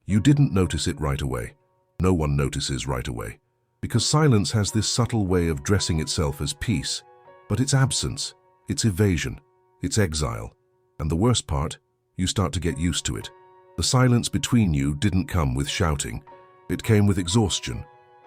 You didn't notice it right away. No one notices right away. Because silence has this subtle way of dressing itself as peace, but it's absence, it's evasion, it's exile. And the worst part, you start to get used to it. The silence between you didn't come with shouting. It came with exhaustion,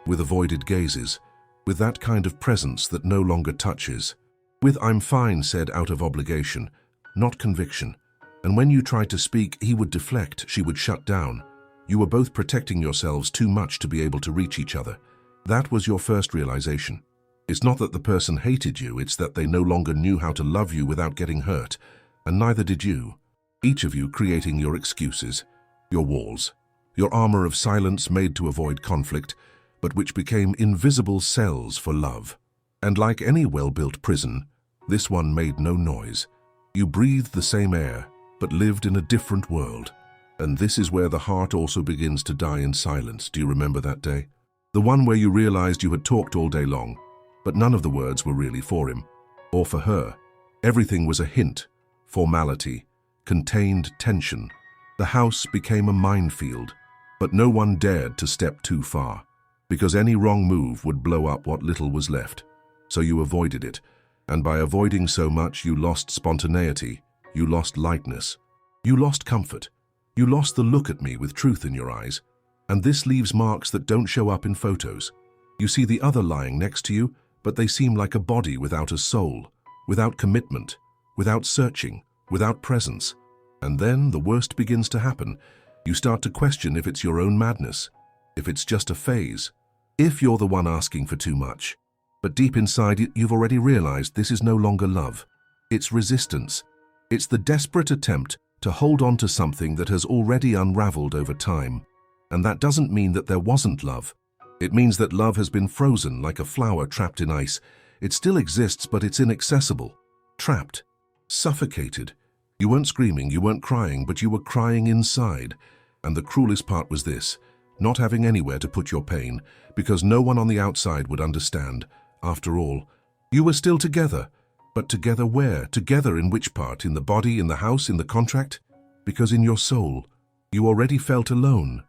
with avoided gazes, with that kind of presence that no longer touches. With "I'm fine" said out of obligation, not conviction. And when you tried to speak, he would deflect, she would shut down. You were both protecting yourselves too much to be able to reach each other. That was your first realization. It's not that the person hated you, it's that they no longer knew how to love you without getting hurt, and neither did you. Each of you creating your excuses, your walls, your armor of silence made to avoid conflict, but which became invisible cells for love. And like any well-built prison, this one made no noise. You breathed the same air, but lived in a different world. And this is where the heart also begins to die in silence. Do you remember that day? The one where you realized you had talked all day long, but none of the words were really for him, or for her. Everything was a hint, formality, contained tension. The house became a minefield, but no one dared to step too far, because any wrong move would blow up what little was left. So you avoided it, and by avoiding so much, you lost spontaneity, you lost lightness, you lost comfort, you lost the look at me with truth in your eyes. And this leaves marks that don't show up in photos. You see the other lying next to you, but they seem like a body without a soul, without commitment, without searching, without presence. And then the worst begins to happen. You start to question if it's your own madness, if it's just a phase, if you're the one asking for too much. But deep inside, you've already realized this is no longer love. It's resistance. It's the desperate attempt to hold on to something that has already unraveled over time. And that doesn't mean that there wasn't love. It means that love has been frozen like a flower trapped in ice. It still exists, but it's inaccessible. Trapped. Suffocated. You weren't screaming, you weren't crying, but you were crying inside. And the cruelest part was this, not having anywhere to put your pain, because no one on the outside would understand. After all, you were still together. But together where? Together in which part? In the body, in the house, in the contract? Because in your soul, you already felt alone.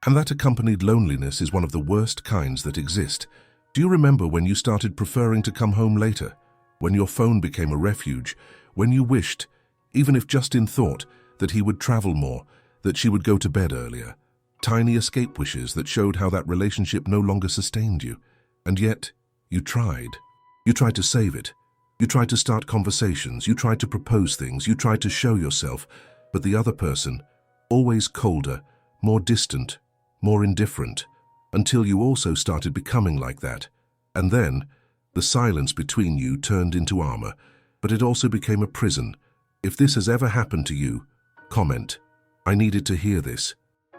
And that accompanied loneliness is one of the worst kinds that exist. Do you remember when you started preferring to come home later? When your phone became a refuge? When you wished, even if just in thought, that he would travel more, that she would go to bed earlier? Tiny escape wishes that showed how that relationship no longer sustained you. And yet, you tried. You tried to save it. You tried to start conversations. You tried to propose things. You tried to show yourself. But the other person, always colder, more distant, more indifferent, until you also started becoming like that. And then, the silence between you turned into armor, but it also became a prison. If this has ever happened to you, comment. I needed to hear this.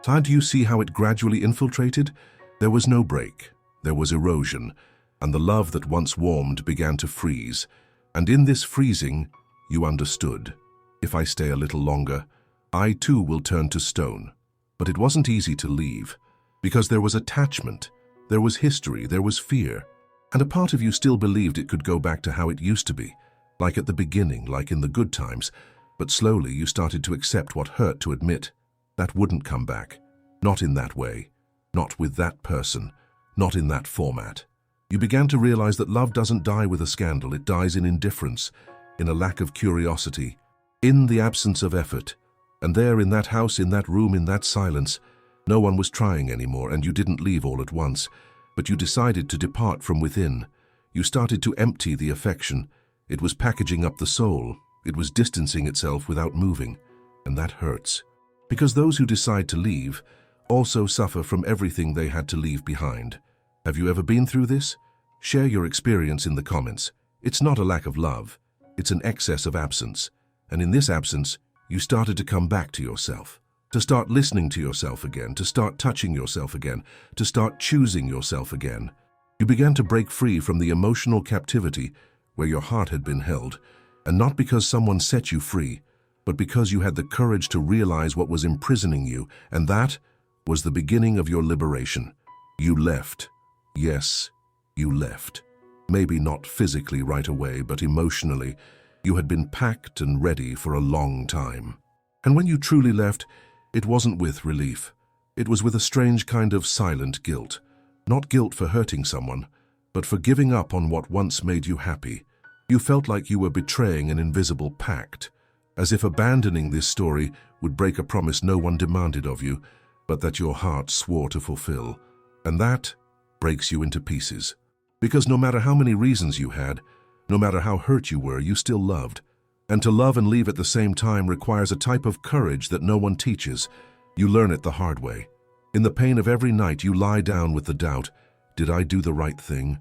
So do you see how it gradually infiltrated? There was no break. There was erosion, and the love that once warmed began to freeze. And in this freezing, you understood. If I stay a little longer, I too will turn to stone. But it wasn't easy to leave, because there was attachment, there was history, there was fear, and a part of you still believed it could go back to how it used to be, like at the beginning, like in the good times, but slowly you started to accept what hurt to admit. That wouldn't come back, not in that way, not with that person, not in that format. You began to realize that love doesn't die with a scandal, it dies in indifference, in a lack of curiosity, in the absence of effort. And there in that house, in that room, in that silence, no one was trying anymore, and you didn't leave all at once, but you decided to depart from within. You started to empty the affection. It was packaging up the soul. It was distancing itself without moving, and that hurts. Because those who decide to leave also suffer from everything they had to leave behind. Have you ever been through this? Share your experience in the comments. It's not a lack of love. It's an excess of absence. And in this absence, you started to come back to yourself, to start listening to yourself again, to start touching yourself again, to start choosing yourself again. You began to break free from the emotional captivity where your heart had been held, and not because someone set you free, but because you had the courage to realize what was imprisoning you, and that was the beginning of your liberation. You left. Yes, you left. Maybe not physically right away, but emotionally. You had been packed and ready for a long time. And when you truly left, it wasn't with relief. It was with a strange kind of silent guilt. Not guilt for hurting someone, but for giving up on what once made you happy. You felt like you were betraying an invisible pact, as if abandoning this story would break a promise no one demanded of you, but that your heart swore to fulfill. And that breaks you into pieces. Because no matter how many reasons you had, no matter how hurt you were, you still loved. And to love and leave at the same time requires a type of courage that no one teaches. You learn it the hard way. In the pain of every night, you lie down with the doubt, did I do the right thing?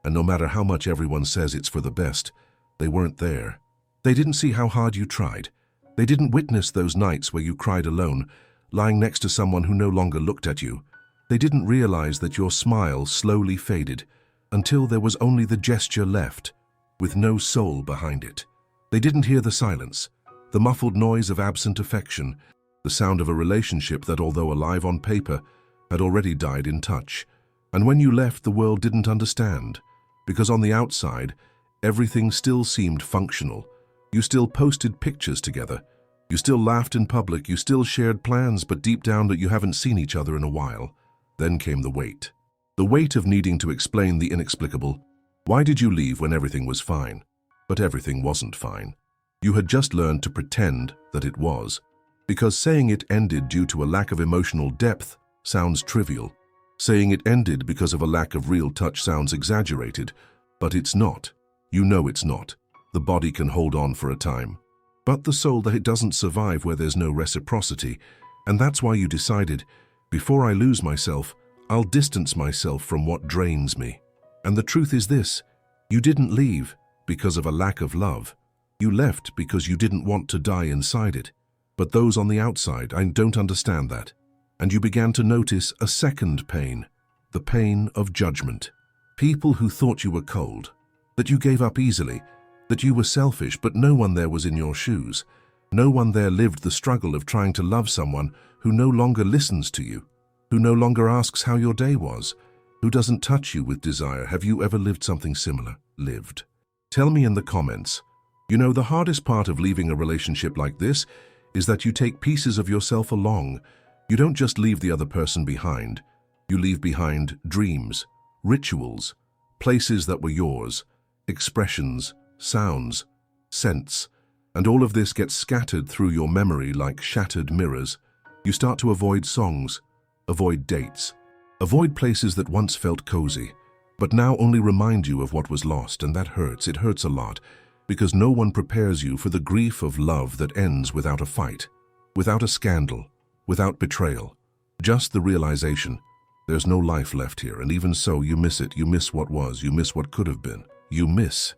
And no matter how much everyone says it's for the best, they weren't there. They didn't see how hard you tried. They didn't witness those nights where you cried alone, lying next to someone who no longer looked at you. They didn't realize that your smile slowly faded until there was only the gesture left, with no soul behind it. They didn't hear the silence, the muffled noise of absent affection, the sound of a relationship that, although alive on paper, had already died in touch. And when you left, the world didn't understand, because on the outside, everything still seemed functional. You still posted pictures together. You still laughed in public. You still shared plans, but deep down that you haven't seen each other in a while. Then came the weight. The weight of needing to explain the inexplicable. Why did you leave when everything was fine? But everything wasn't fine. You had just learned to pretend that it was. Because saying it ended due to a lack of emotional depth sounds trivial. Saying it ended because of a lack of real touch sounds exaggerated. But it's not. You know it's not. The body can hold on for a time. But the soul, that it doesn't survive where there's no reciprocity. And that's why you decided, before I lose myself, I'll distance myself from what drains me. And the truth is this, you didn't leave because of a lack of love. You left because you didn't want to die inside it. But those on the outside, I don't understand that. And you began to notice a second pain, the pain of judgment. People who thought you were cold, that you gave up easily, that you were selfish, but no one there was in your shoes. No one there lived the struggle of trying to love someone who no longer listens to you, who no longer asks how your day was, who doesn't touch you with desire. Have you ever lived something similar? Lived? Tell me in the comments. You know, the hardest part of leaving a relationship like this is that you take pieces of yourself along. You don't just leave the other person behind. You leave behind dreams, rituals, places that were yours, expressions, sounds, scents, and all of this gets scattered through your memory like shattered mirrors. You start to avoid songs, avoid dates, avoid places that once felt cozy, but now only remind you of what was lost, and that hurts. It hurts a lot, because no one prepares you for the grief of love that ends without a fight, without a scandal, without betrayal. Just the realization, there's no life left here, and even so, you miss it. You miss what was, you miss what could have been. You miss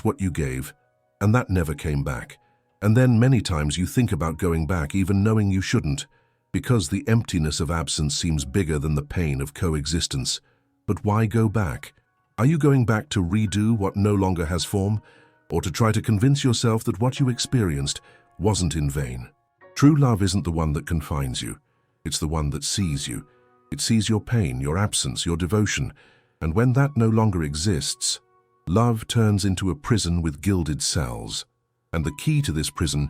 what you gave, and that never came back. And then many times you think about going back, even knowing you shouldn't, because the emptiness of absence seems bigger than the pain of coexistence. But why go back? Are you going back to redo what no longer has form, or to try to convince yourself that what you experienced wasn't in vain? True love isn't the one that confines you. It's the one that sees you. It sees your pain, your absence, your devotion, and when that no longer exists, love turns into a prison with gilded cells. And the key to this prison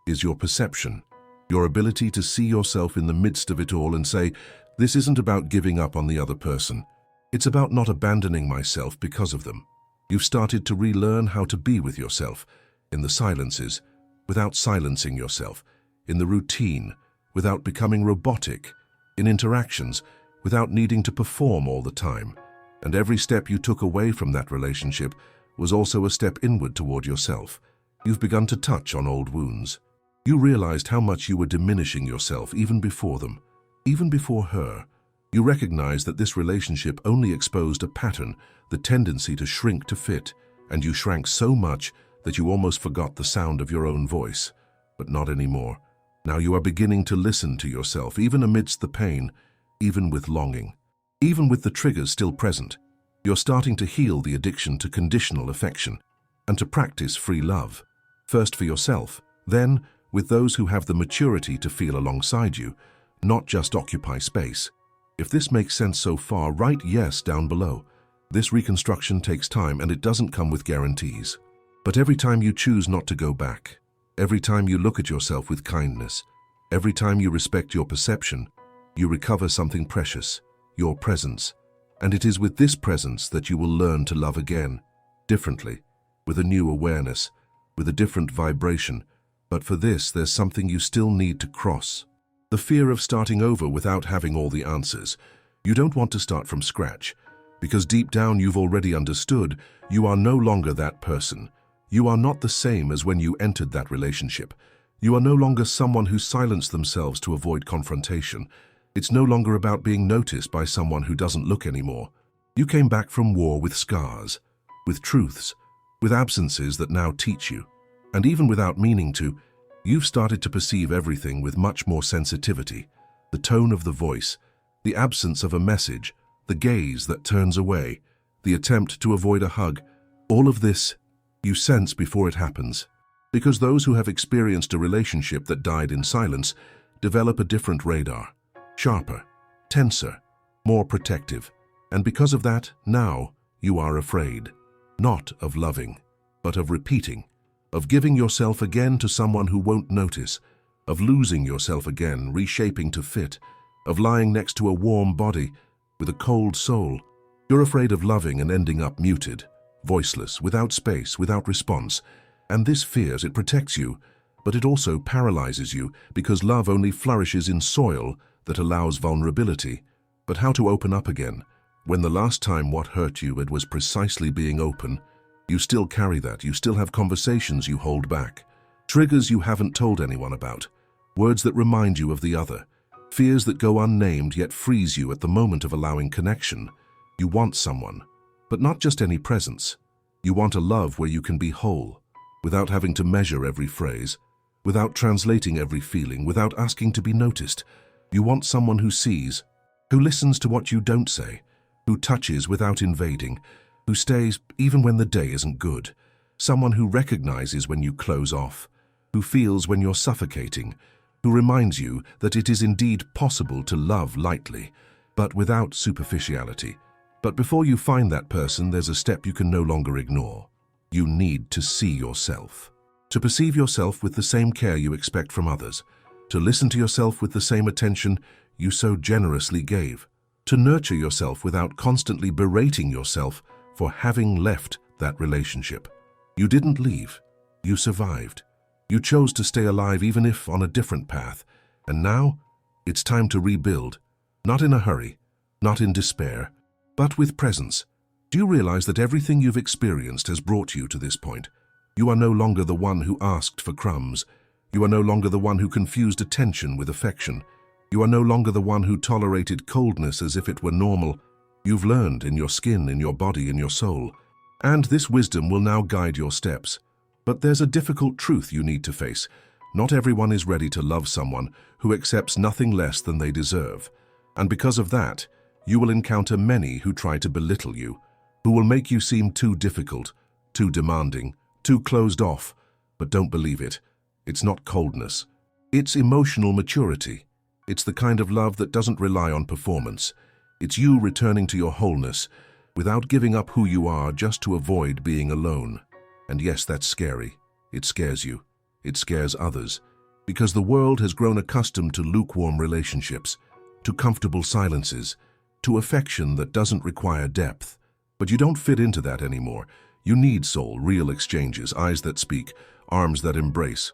is your perception, your ability to see yourself in the midst of it all and say, this isn't about giving up on the other person. It's about not abandoning myself because of them. You've started to relearn how to be with yourself, in the silences, without silencing yourself, in the routine, without becoming robotic, in interactions, without needing to perform all the time. And every step you took away from that relationship was also a step inward toward yourself. You've begun to touch on old wounds. You realized how much you were diminishing yourself even before them, even before her. You recognized that this relationship only exposed a pattern, the tendency to shrink to fit, and you shrank so much that you almost forgot the sound of your own voice. But not anymore. Now you are beginning to listen to yourself, even amidst the pain, even with longing, even with the triggers still present. You're starting to heal the addiction to conditional affection and to practice free love. First for yourself, then with those who have the maturity to feel alongside you, not just occupy space. If this makes sense so far, write yes down below. This reconstruction takes time and it doesn't come with guarantees. But every time you choose not to go back, every time you look at yourself with kindness, every time you respect your perception, You recover something precious, your presence. And it is with this presence that you will learn to love again, differently, with a new awareness, with a different vibration. But for this, there's something you still need to cross. The fear of starting over without having all the answers. You don't want to start from scratch, because deep down you've already understood you are no longer that person. You are not the same as when you entered that relationship. You are no longer someone who silenced themselves to avoid confrontation. It's no longer about being noticed by someone who doesn't look anymore. You came back from war with scars, with truths, with absences that now teach you. And even without meaning to, you've started to perceive everything with much more sensitivity. The tone of the voice, the absence of a message, the gaze that turns away, the attempt to avoid a hug, all of this you sense before it happens. Because those who have experienced a relationship that died in silence develop a different radar, sharper, tenser, more protective. And because of that, now you are afraid, not of loving, but of repeating, of giving yourself again to someone who won't notice, of losing yourself again, reshaping to fit, of lying next to a warm body with a cold soul. You're afraid of loving and ending up muted, voiceless, without space, without response. And this fears, it protects you, but it also paralyzes you, because love only flourishes in soil that allows vulnerability. But how to open up again? When the last time what hurt you, it was precisely being open. You still carry that. You still have conversations you hold back, triggers you haven't told anyone about, words that remind you of the other, fears that go unnamed yet freeze you at the moment of allowing connection. You want someone, but not just any presence. You want a love where you can be whole, without having to measure every phrase, without translating every feeling, without asking to be noticed. You want someone who sees, who listens to what you don't say, who touches without invading, who stays even when the day isn't good. Someone who recognizes when you close off, who feels when you're suffocating, who reminds you that it is indeed possible to love lightly, but without superficiality. But before you find that person, there's a step you can no longer ignore. You need to see yourself, to perceive yourself with the same care you expect from others, to listen to yourself with the same attention you so generously gave, to nurture yourself without constantly berating yourself for having left that relationship. You didn't leave. You survived. You chose to stay alive even if on a different path. And now, it's time to rebuild. Not in a hurry, not in despair, but with presence. Do you realize that everything you've experienced has brought you to this point? You are no longer the one who asked for crumbs. You are no longer the one who confused attention with affection. You are no longer the one who tolerated coldness as if it were normal. You've learned in your skin, in your body, in your soul. And this wisdom will now guide your steps. But there's a difficult truth you need to face. Not everyone is ready to love someone who accepts nothing less than they deserve. And because of that, you will encounter many who try to belittle you, who will make you seem too difficult, too demanding, too closed off. But don't believe it. It's not coldness. It's emotional maturity. It's the kind of love that doesn't rely on performance. It's you returning to your wholeness, without giving up who you are just to avoid being alone. And yes, that's scary. It scares you. It scares others. Because the world has grown accustomed to lukewarm relationships, to comfortable silences, to affection that doesn't require depth. But you don't fit into that anymore. You need soul, real exchanges, eyes that speak, arms that embrace,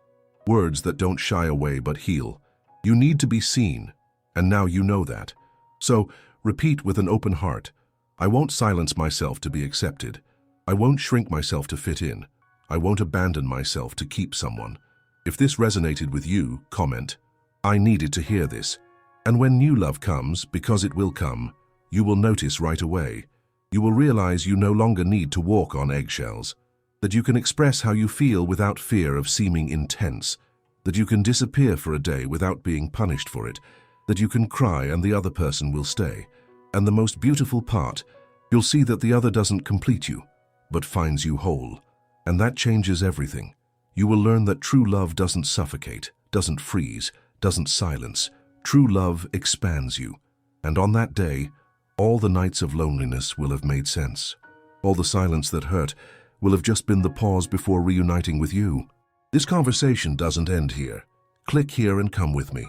words that don't shy away but heal. You need to be seen, and now you know that. So, repeat with an open heart. I won't silence myself to be accepted. I won't shrink myself to fit in. I won't abandon myself to keep someone. If this resonated with you, comment, I needed to hear this. And when new love comes, because it will come, you will notice right away. You will realize you no longer need to walk on eggshells, that you can express how you feel without fear of seeming intense, that you can disappear for a day without being punished for it, that you can cry and the other person will stay. And the most beautiful part, you'll see that the other doesn't complete you, but finds you whole. And that changes everything. You will learn that true love doesn't suffocate, doesn't freeze, doesn't silence. True love expands you. And on that day, all the nights of loneliness will have made sense. All the silence that hurt will have just been the pause before reuniting with you. This conversation doesn't end here. Click here and come with me.